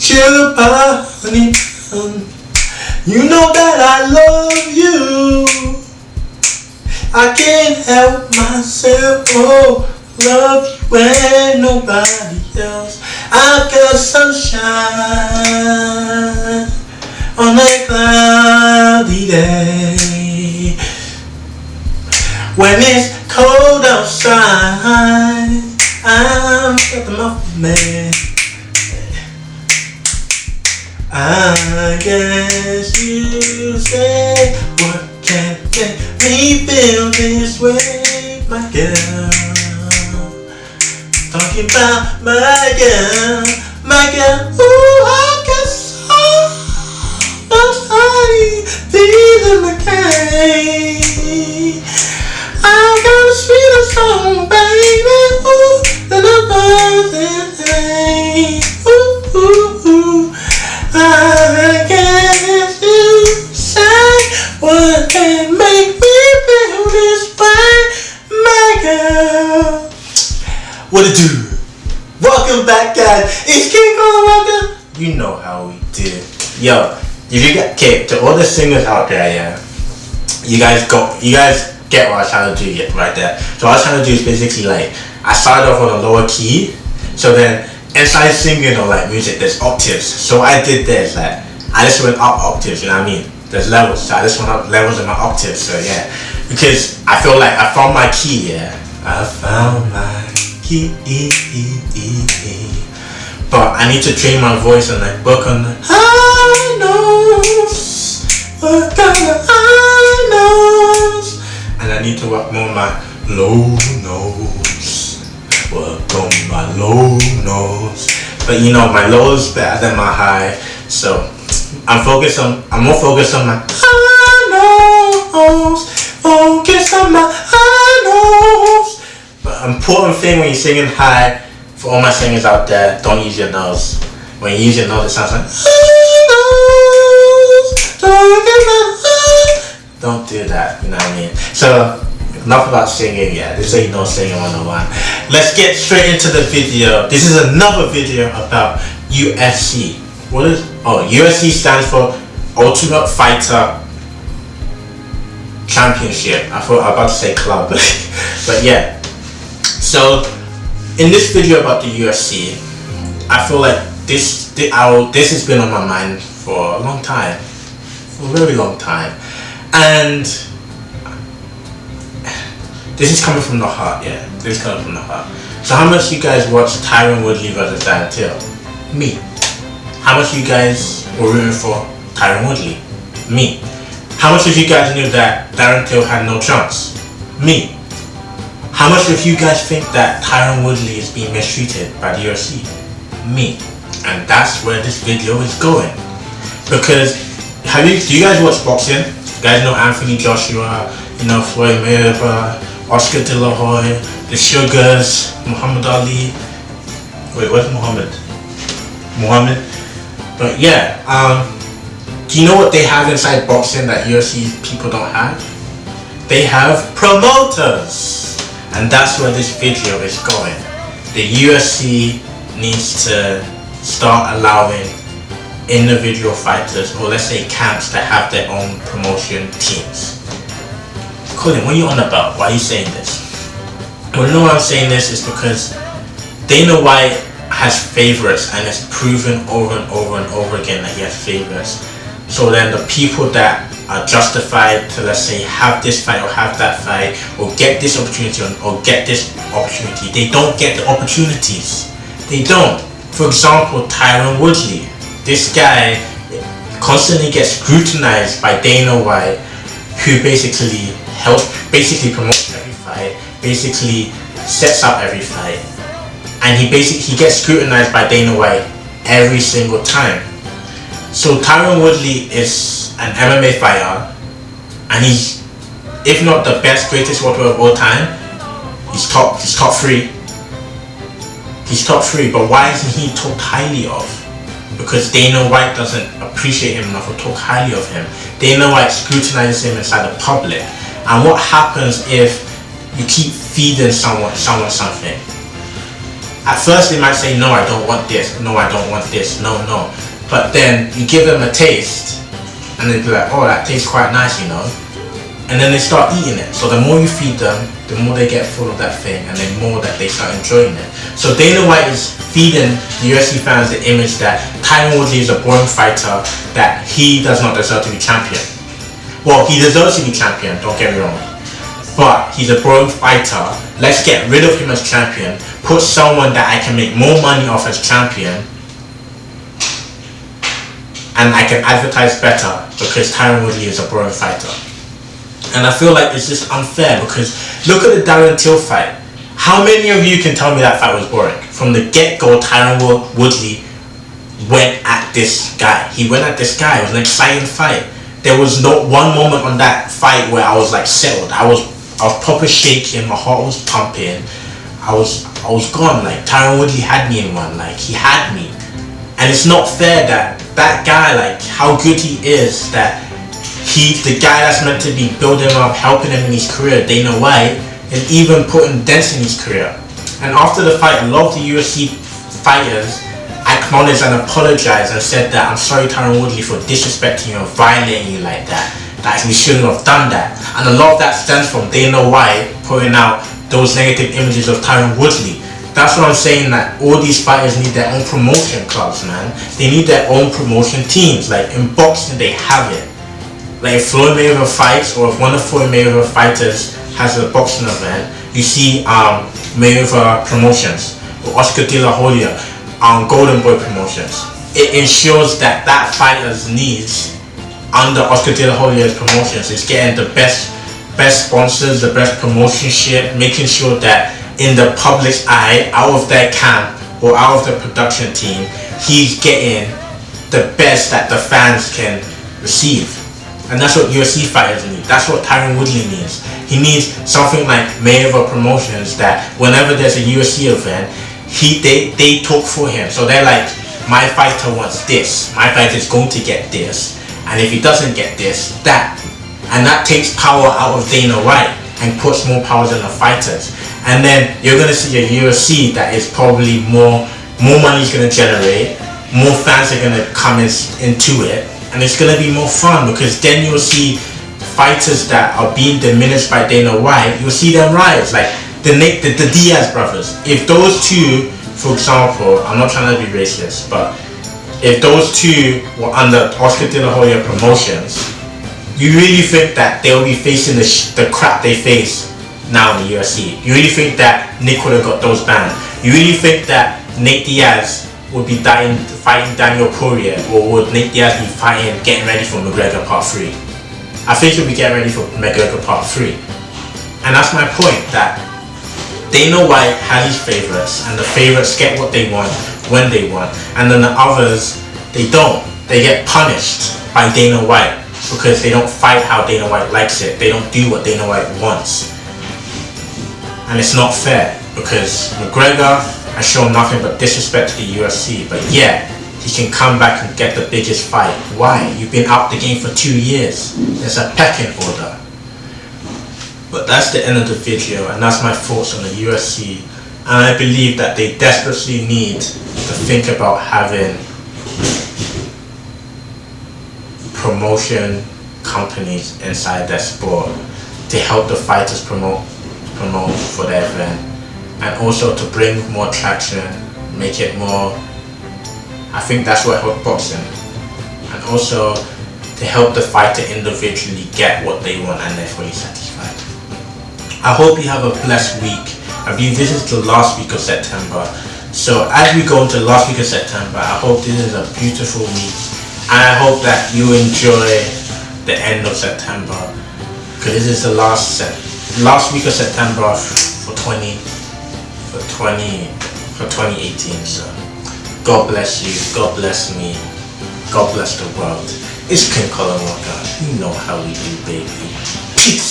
sugar honey. You know that I love you. I can't help myself. Oh, love you and nobody else. I've got sunshine on a cloudy day. When it's cold outside, I'm at the muffin man. I guess you say, what can make me feel this way, my girl? Talking about my girl, ooh, I got so much honey, feeling the cane. I got a sweeter song, baby, ooh, than a birthday, ooh, ooh, ooh. I guess you say, what can make me feel this way, my girl? What it do? Welcome back, guys. It's King Walker. You know how we do. Yo, if you get to all the singers out there, yeah, you guys get what I was trying to do right there. So what I was trying to do is basically like I started off on a lower key, so then inside singing or like music there's octaves. So I did this, like I just went up octaves, you know what I mean? There's levels, so I just went up levels in my octaves. So yeah, because I feel like I found my key, yeah. I found my key, but I need to train my voice and like work on the high notes, work on the high notes, and I need to work more on my low notes, work on my low notes. But you know, my low is better than my high, so I'm more focused on my high notes, focus on my high notes. But important thing when you're singing high, for all my singers out there, don't use your nose. When you use your nose, it sounds like don't do that, you know what I mean? So enough about singing, yeah. This ain't no singing 101. Let's get straight into the video. This is another video about UFC. What is UFC stands for Ultimate Fighter Championship. I thought I was about to say club, but yeah. So in this video about the UFC, I feel like this has been on my mind for a long time, for a very long time, and this is coming from the heart, yeah. This is coming from the heart. So how much you guys watched Tyron Woodley versus Darren Till? Me. How much you guys were rooting for Tyron Woodley? Me. How much of you guys knew that Darren Till had no chance? Me. How much of you guys think that Tyron Woodley is being mistreated by the UFC? Me. And that's where this video is going. Because do you guys watch boxing? You guys know Anthony Joshua, you know Floyd Mayweather, Oscar De La Hoya, the Sugars, Muhammad Ali. Wait, where's Muhammad? But yeah, do you know what they have inside boxing that UFC people don't have? They have promoters. And that's where this video is going. The UFC needs to start allowing individual fighters, or let's say camps, to have their own promotion teams. Colin, what are you on about? Why are you saying this? Well, you know why I'm saying this is because Dana White has favorites, and it's proven over and over and over again that he has favorites. So then the people that are justified to, let's say, have this fight or have that fight or get this opportunity or get this opportunity, they don't get the opportunities. They don't. For example, Tyron Woodley. This guy constantly gets scrutinized by Dana White, who basically promotes every fight, basically sets up every fight, and he gets scrutinized by Dana White every single time. So Tyron Woodley is an MMA fighter, and he's, if not the best, greatest welterweight of all time, he's top 3. He's top 3, but why isn't he talked highly of? Because Dana White doesn't appreciate him enough or talk highly of him. Dana White scrutinizes him inside the public. And what happens if you keep feeding someone something? At first they might say, no, I don't want this, no, I don't want this, no. But then you give them a taste and they'll be like, oh, that tastes quite nice, you know. And then they start eating it. So the more you feed them, the more they get full of that thing, and the more that they start enjoying it. So Dana White is feeding the UFC fans the image that Tyron Woodley is a boring fighter, that he does not deserve to be champion. Well, he deserves to be champion, don't get me wrong. But he's a boring fighter. Let's get rid of him as champion. Put someone that I can make more money off as champion, and I can advertise better, because Tyron Woodley is a boring fighter. And I feel like it's just unfair, because look at the Darren Till fight. How many of you can tell me that fight was boring? From the get-go, Tyron Woodley went at this guy. He went at this guy. It was an exciting fight. There was not one moment on that fight where I was like settled. I was proper shaking. My heart was pumping. I was gone. Like, Tyron Woodley had me in one. Like, he had me. And it's not fair that guy, like, how good he is, that the guy that's meant to be building him up, helping him in his career, Dana White, is even putting dents in his career. And after the fight, a lot of the UFC fighters acknowledged and apologized and said that, I'm sorry, Tyron Woodley, for disrespecting you and violating you like that we shouldn't have done that. And a lot of that stems from Dana White putting out those negative images of Tyron Woodley. That's what I'm saying, that all these fighters need their own promotion clubs, man. They need their own promotion teams. Like, in boxing, they have it. Like, if Floyd Mayweather fights, or if one of Floyd Mayweather fighters has a boxing event, you see Mayweather Promotions, or Oscar De La Hoya, Golden Boy Promotions. It ensures that fighter's needs under Oscar De La Hoya's promotions is getting the best sponsors, the best promotion shit, making sure that in the public's eye, out of their camp or out of the production team, he's getting the best that the fans can receive. And that's what UFC fighters need. That's what Tyron Woodley needs. He needs something like Mayweather Promotions, that whenever there's a UFC event, they talk for him. So they're like, my fighter wants this, my fighter is going to get this, and if he doesn't get this, that. And that takes power out of Dana White and puts more power in the fighters. And then you're going to see a UFC that is probably more money is going to generate, more fans are going to come into it, and it's going to be more fun, because then you'll see fighters that are being diminished by Dana White, you'll see them rise. Like the Diaz brothers. If those two, for example, I'm not trying to be racist, but if those two were under Oscar De La Hoya Promotions, you really think that they'll be facing the crap they face now in the UFC? You really think that Nick would have got those banned? You really think that Nate Diaz would be fighting Daniel Poirier, or would Nate Diaz be getting ready for McGregor Part 3? I think he'll be getting ready for McGregor Part 3. And that's my point, that Dana White has his favourites, and the favourites get what they want when they want, and then the others, they don't. They get punished by Dana White because they don't fight how Dana White likes it. They don't do what Dana White wants. And it's not fair, because McGregor has shown nothing but disrespect to the UFC, but yeah, he can come back and get the biggest fight. Why? You've been out the game for 2 years. There's a pecking order. But that's the end of the video, and that's my thoughts on the UFC. And I believe that they desperately need to think about having promotion companies inside their sport to help the fighters promote for their event, and also to bring more traction, make it more, I think that's what helped boxing, and also to help the fighter individually get what they want and they're fully satisfied. I hope you have a blessed week. I believe this is the last week of September, so as we go into the last week of September, I hope this is a beautiful week, and I hope that you enjoy the end of September, because this is the last week of September for 2018. So God bless you, God bless me, God bless the world. It's King Colin Walker. You know how we do, baby. Peace.